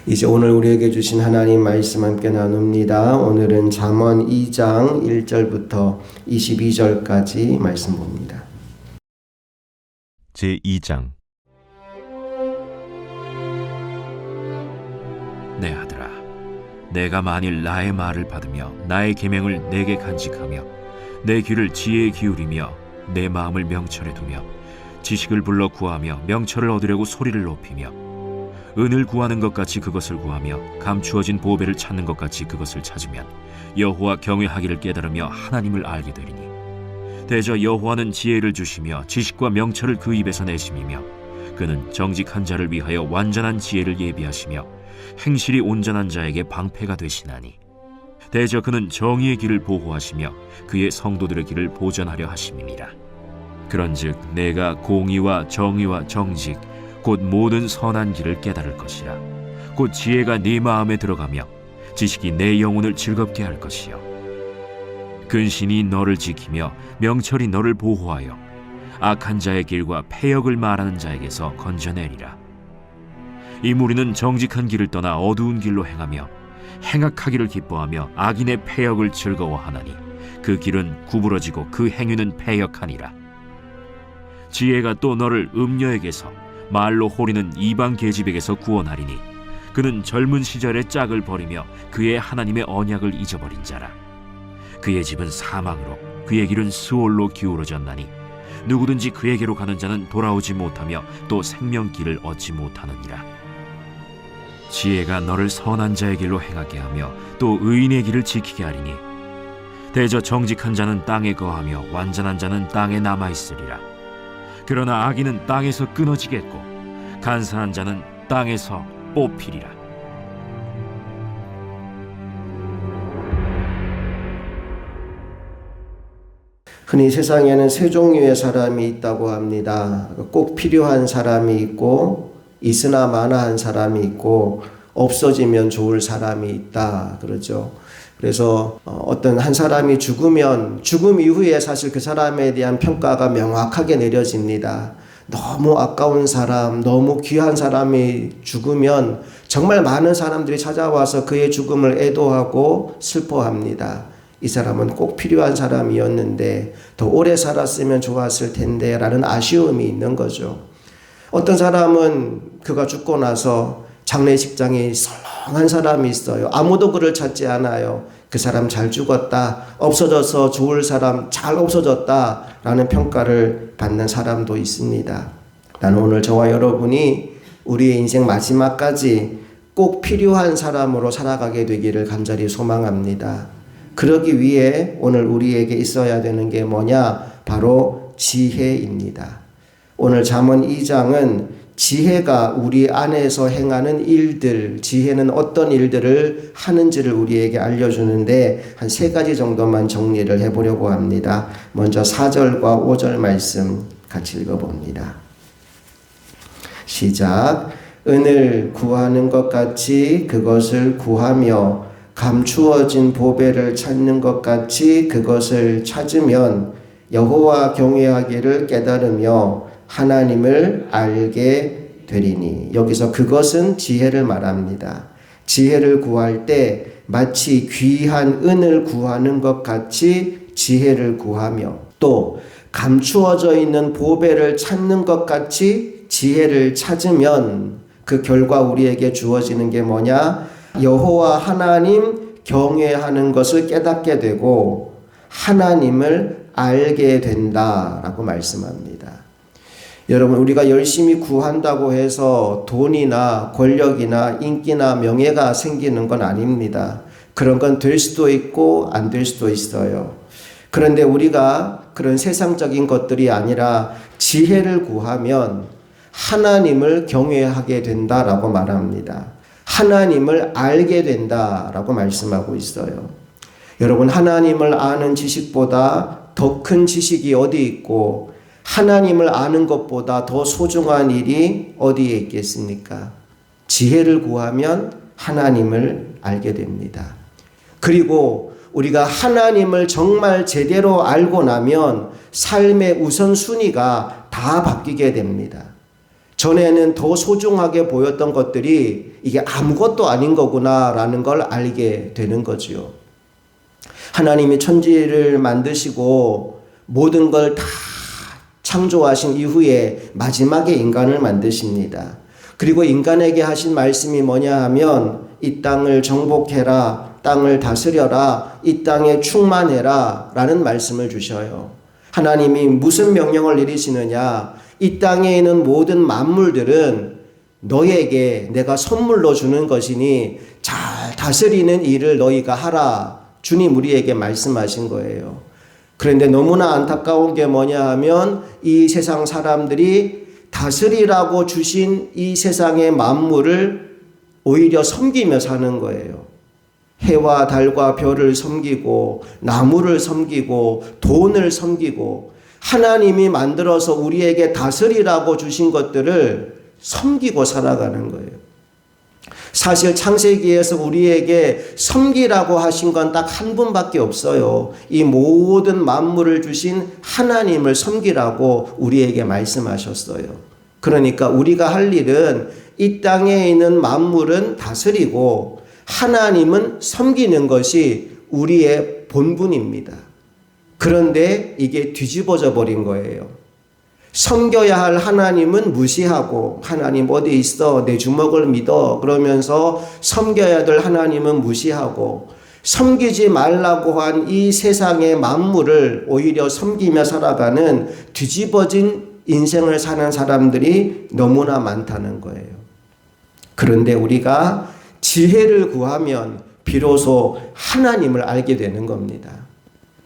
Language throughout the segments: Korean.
이제 오늘 우리에게 주신 하나님 말씀 함께 나눕니다. 오늘은 잠언 2장 1절부터 22절까지 말씀 봅니다. 제2장. 내 아들아, 내가 만일 나의 말을 받으며 나의 계명을 내게 간직하며 내 귀를 지혜에 기울이며 내 마음을 명철에 두며 지식을 불러 구하며 명철을 얻으려고 소리를 높이며 은을 구하는 것 같이 그것을 구하며 감추어진 보배를 찾는 것 같이 그것을 찾으면 여호와 경외하기를 깨달으며 하나님을 알게 되리니, 대저 여호와는 지혜를 주시며 지식과 명철을 그 입에서 내심이며 그는 정직한 자를 위하여 완전한 지혜를 예비하시며 행실이 온전한 자에게 방패가 되시나니, 대저 그는 정의의 길을 보호하시며 그의 성도들의 길을 보전하려 하심이니라. 그런즉 내가 공의와 정의와 정직 곧 모든 선한 길을 깨달을 것이라. 곧 지혜가 네 마음에 들어가며 지식이 내 영혼을 즐겁게 할 것이요, 근신이 너를 지키며 명철이 너를 보호하여 악한 자의 길과 패역을 말하는 자에게서 건져내리라. 이 무리는 정직한 길을 떠나 어두운 길로 행하며 행악하기를 기뻐하며 악인의 패역을 즐거워하나니 그 길은 구부러지고 그 행위는 패역하니라. 지혜가 또 너를 음녀에게서 말로 호리는 이방 계집에게서 구원하리니 그는 젊은 시절의 짝을 버리며 그의 하나님의 언약을 잊어버린 자라. 그의 집은 사망으로 그의 길은 스올로 기울어졌나니 누구든지 그에게로 가는 자는 돌아오지 못하며 또 생명길을 얻지 못하느니라. 지혜가 너를 선한 자의 길로 행하게 하며 또 의인의 길을 지키게 하리니, 대저 정직한 자는 땅에 거하며 완전한 자는 땅에 남아있으리라. 그러나 악인은 땅에서 끊어지겠고 간사한 자는 땅에서 뽑히리라. 흔히 세상에는 세 종류의 사람이 있다고 합니다. 꼭 필요한 사람이 있고, 있으나 마나한 사람이 있고, 없어지면 좋을 사람이 있다 그러죠. 그래서 어떤 한 사람이 죽으면 죽음 이후에 사실 그 사람에 대한 평가가 명확하게 내려집니다. 너무 아까운 사람, 너무 귀한 사람이 죽으면 정말 많은 사람들이 찾아와서 그의 죽음을 애도하고 슬퍼합니다. 이 사람은 꼭 필요한 사람이었는데 더 오래 살았으면 좋았을 텐데 라는 아쉬움이 있는 거죠. 어떤 사람은 그가 죽고 나서 장례식장에 설렁한 사람이 있어요. 아무도 그를 찾지 않아요. 그 사람 잘 죽었다, 없어져서 좋을 사람 잘 없어졌다 라는 평가를 받는 사람도 있습니다. 나는 오늘 저와 여러분이 우리의 인생 마지막까지 꼭 필요한 사람으로 살아가게 되기를 간절히 소망합니다. 그러기 위해 오늘 우리에게 있어야 되는 게 뭐냐? 바로 지혜입니다. 오늘 잠언 2장은 지혜가 우리 안에서 행하는 일들, 지혜는 어떤 일들을 하는지를 우리에게 알려주는데 한 3가지 정도만 정리를 해보려고 합니다. 먼저 4절과 5절 말씀 같이 읽어봅니다. 시작. 은을 구하는 것 같이 그것을 구하며 감추어진 보배를 찾는 것 같이 그것을 찾으면 여호와 경외하기를 깨달으며 하나님을 알게 되리니. 여기서 그것은 지혜를 말합니다. 지혜를 구할 때 마치 귀한 은을 구하는 것 같이 지혜를 구하며 또 감추어져 있는 보배를 찾는 것 같이 지혜를 찾으면 그 결과 우리에게 주어지는 게 뭐냐? 여호와 하나님 경외하는 것을 깨닫게 되고 하나님을 알게 된다라고 말씀합니다. 여러분, 우리가 열심히 구한다고 해서 돈이나 권력이나 인기나 명예가 생기는 건 아닙니다. 그런 건 될 수도 있고 안 될 수도 있어요. 그런데 우리가 그런 세상적인 것들이 아니라 지혜를 구하면 하나님을 경외하게 된다라고 말합니다. 하나님을 알게 된다라고 말씀하고 있어요. 여러분, 하나님을 아는 지식보다 더 큰 지식이 어디 있고 하나님을 아는 것보다 더 소중한 일이 어디에 있겠습니까? 지혜를 구하면 하나님을 알게 됩니다. 그리고 우리가 하나님을 정말 제대로 알고 나면 삶의 우선순위가 다 바뀌게 됩니다. 전에는 더 소중하게 보였던 것들이 이게 아무것도 아닌 거구나라는 걸 알게 되는 거지요. 하나님이 천지를 만드시고 모든 걸 다 창조하신 이후에 마지막에 인간을 만드십니다. 그리고 인간에게 하신 말씀이 뭐냐 하면 이 땅을 정복해라, 땅을 다스려라, 이 땅에 충만해라 라는 말씀을 주셔요. 하나님이 무슨 명령을 내리시느냐? 이 땅에 있는 모든 만물들은 너에게 내가 선물로 주는 것이니 잘 다스리는 일을 너희가 하라. 주님 우리에게 말씀하신 거예요. 그런데 너무나 안타까운 게 뭐냐 하면 이 세상 사람들이 다스리라고 주신 이 세상의 만물을 오히려 섬기며 사는 거예요. 해와 달과 별을 섬기고 나무를 섬기고 돈을 섬기고 하나님이 만들어서 우리에게 다스리라고 주신 것들을 섬기고 살아가는 거예요. 사실 창세기에서 우리에게 섬기라고 하신 건 딱 한 분밖에 없어요. 이 모든 만물을 주신 하나님을 섬기라고 우리에게 말씀하셨어요. 그러니까 우리가 할 일은 이 땅에 있는 만물은 다스리고 하나님은 섬기는 것이 우리의 본분입니다. 그런데 이게 뒤집어져 버린 거예요. 섬겨야 할 하나님은 무시하고 하나님 어디 있어 내 주먹을 믿어 그러면서 섬겨야 될 하나님은 무시하고 섬기지 말라고 한 이 세상의 만물을 오히려 섬기며 살아가는 뒤집어진 인생을 사는 사람들이 너무나 많다는 거예요. 그런데 우리가 지혜를 구하면 비로소 하나님을 알게 되는 겁니다.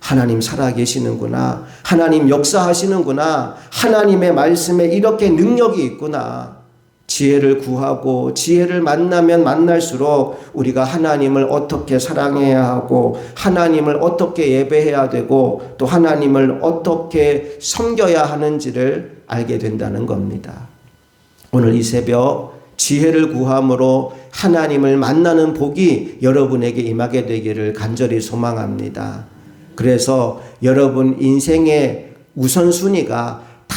하나님 살아계시는구나. 하나님 역사하시는구나. 하나님의 말씀에 이렇게 능력이 있구나. 지혜를 구하고 지혜를 만나면 만날수록 우리가 하나님을 어떻게 사랑해야 하고 하나님을 어떻게 예배해야 되고 또 하나님을 어떻게 섬겨야 하는지를 알게 된다는 겁니다. 오늘 이 새벽 지혜를 구함으로 하나님을 만나는 복이 여러분에게 임하게 되기를 간절히 소망합니다. 그래서 여러분 인생의 우선순위가 다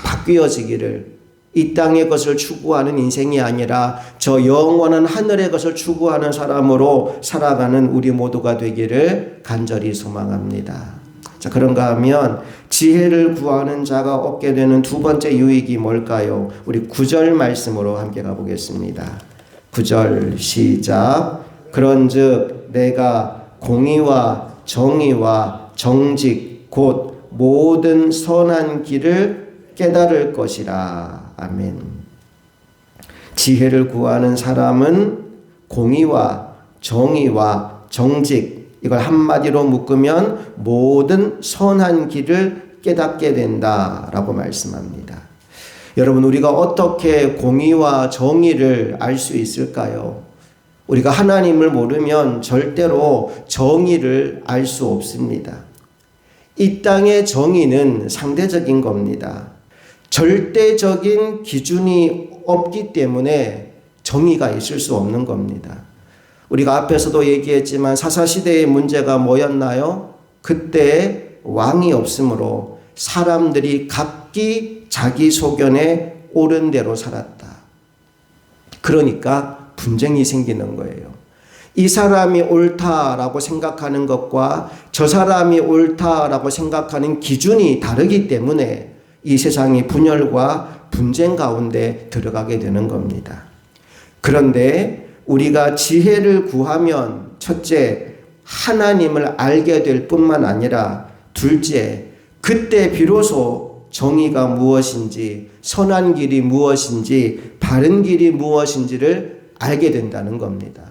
바뀌어지기를 이 땅의 것을 추구하는 인생이 아니라 저 영원한 하늘의 것을 추구하는 사람으로 살아가는 우리 모두가 되기를 간절히 소망합니다. 자, 그런가 하면 지혜를 구하는 자가 얻게 되는 두 번째 유익이 뭘까요? 우리 9절 말씀으로 함께 가보겠습니다. 9절 시작. 그런즉 내가 공의와 정의와 정직 곧 모든 선한 길을 깨달을 것이라. 아멘. 지혜를 구하는 사람은 공의와 정의와 정직 이걸 한마디로 묶으면 모든 선한 길을 깨닫게 된다라고 말씀합니다. 여러분 우리가 어떻게 공의와 정의를 알 수 있을까요? 우리가 하나님을 모르면 절대로 정의를 알 수 없습니다. 이 땅의 정의는 상대적인 겁니다. 절대적인 기준이 없기 때문에 정의가 있을 수 없는 겁니다. 우리가 앞에서도 얘기했지만 사사시대의 문제가 뭐였나요? 그때 왕이 없으므로 사람들이 각기 자기 소견에 옳은 대로 살았다. 그러니까 분쟁이 생기는 거예요. 이 사람이 옳다라고 생각하는 것과 저 사람이 옳다라고 생각하는 기준이 다르기 때문에 이 세상이 분열과 분쟁 가운데 들어가게 되는 겁니다. 그런데 우리가 지혜를 구하면 첫째, 하나님을 알게 될 뿐만 아니라 둘째, 그때 비로소 정의가 무엇인지, 선한 길이 무엇인지, 바른 길이 무엇인지를 알게 된다는 겁니다.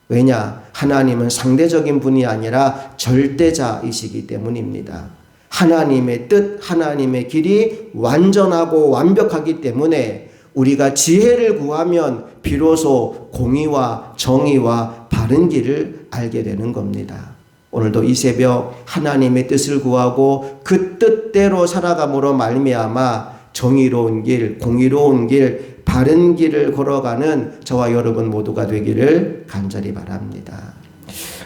왜냐? 하나님은 상대적인 분이 아니라 절대자이시기 때문입니다. 하나님의 뜻, 하나님의 길이 완전하고 완벽하기 때문에 우리가 지혜를 구하면 비로소 공의와 정의와 바른 길을 알게 되는 겁니다. 오늘도 이 새벽 하나님의 뜻을 구하고 그 뜻대로 살아감으로 말미암아 정의로운 길, 공의로운 길, 바른 길을 걸어가는 저와 여러분 모두가 되기를 간절히 바랍니다.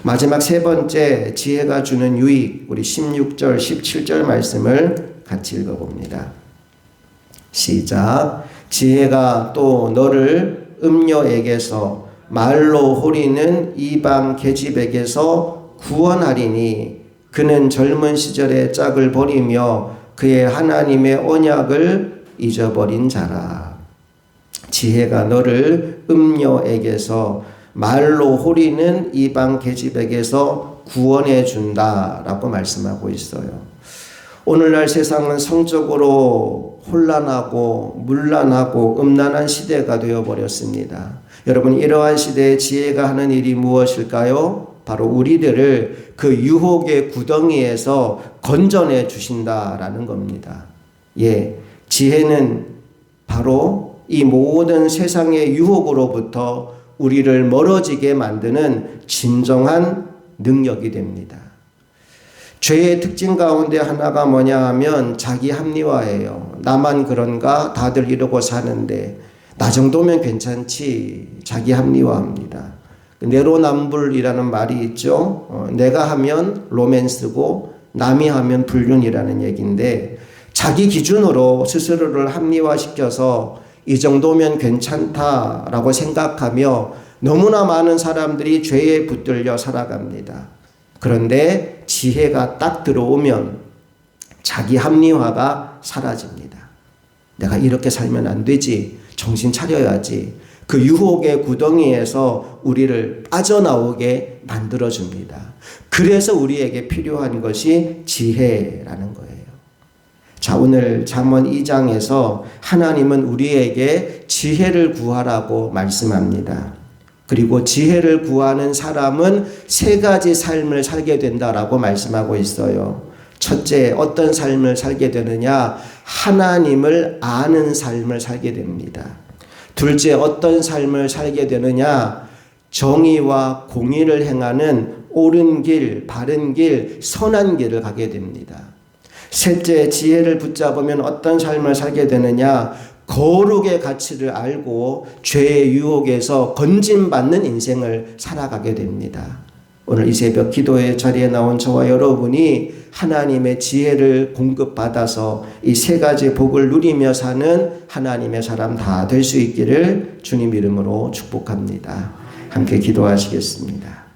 마지막 세 번째 지혜가 주는 유익, 우리 16절, 17절 말씀을 같이 읽어봅니다. 시작. 지혜가 또 너를 음녀에게서 말로 호리는 이방 계집에게서 구원하리니 그는 젊은 시절의 짝을 버리며 그의 하나님의 언약을 잊어버린 자라. 지혜가 너를 음녀에게서 말로 호리는 이방 계집에게서 구원해 준다라고 말씀하고 있어요. 오늘날 세상은 성적으로 혼란하고 문란하고 음란한 시대가 되어버렸습니다. 여러분, 이러한 시대에 지혜가 하는 일이 무엇일까요? 바로 우리들을 그 유혹의 구덩이에서 건져내 주신다라는 겁니다. 지혜는 바로 이 모든 세상의 유혹으로부터 우리를 멀어지게 만드는 진정한 능력이 됩니다. 죄의 특징 가운데 하나가 뭐냐 하면 자기 합리화예요. 나만 그런가? 다들 이러고 사는데 나 정도면 괜찮지. 자기 합리화합니다. 내로남불이라는 말이 있죠. 내가 하면 로맨스고 남이 하면 불륜이라는 얘기인데 자기 기준으로 스스로를 합리화시켜서 이 정도면 괜찮다라고 생각하며 너무나 많은 사람들이 죄에 붙들려 살아갑니다. 그런데 지혜가 딱 들어오면 자기 합리화가 사라집니다. 내가 이렇게 살면 안 되지. 정신 차려야지. 그 유혹의 구덩이에서 우리를 빠져나오게 만들어줍니다. 그래서 우리에게 필요한 것이 지혜라는 거예요. 자, 오늘 잠언 2장에서 하나님은 우리에게 지혜를 구하라고 말씀합니다. 그리고 지혜를 구하는 사람은 세 가지 삶을 살게 된다라고 말씀하고 있어요. 첫째, 어떤 삶을 살게 되느냐? 하나님을 아는 삶을 살게 됩니다. 둘째, 어떤 삶을 살게 되느냐? 정의와 공의를 행하는 옳은 길, 바른 길, 선한 길을 가게 됩니다. 셋째, 지혜를 붙잡으면 어떤 삶을 살게 되느냐? 거룩의 가치를 알고 죄의 유혹에서 건진받는 인생을 살아가게 됩니다. 오늘 이 새벽 기도의 자리에 나온 저와 여러분이 하나님의 지혜를 공급받아서 이 세 가지 복을 누리며 사는 하나님의 사람 다 될 수 있기를 주님 이름으로 축복합니다. 함께 기도하시겠습니다.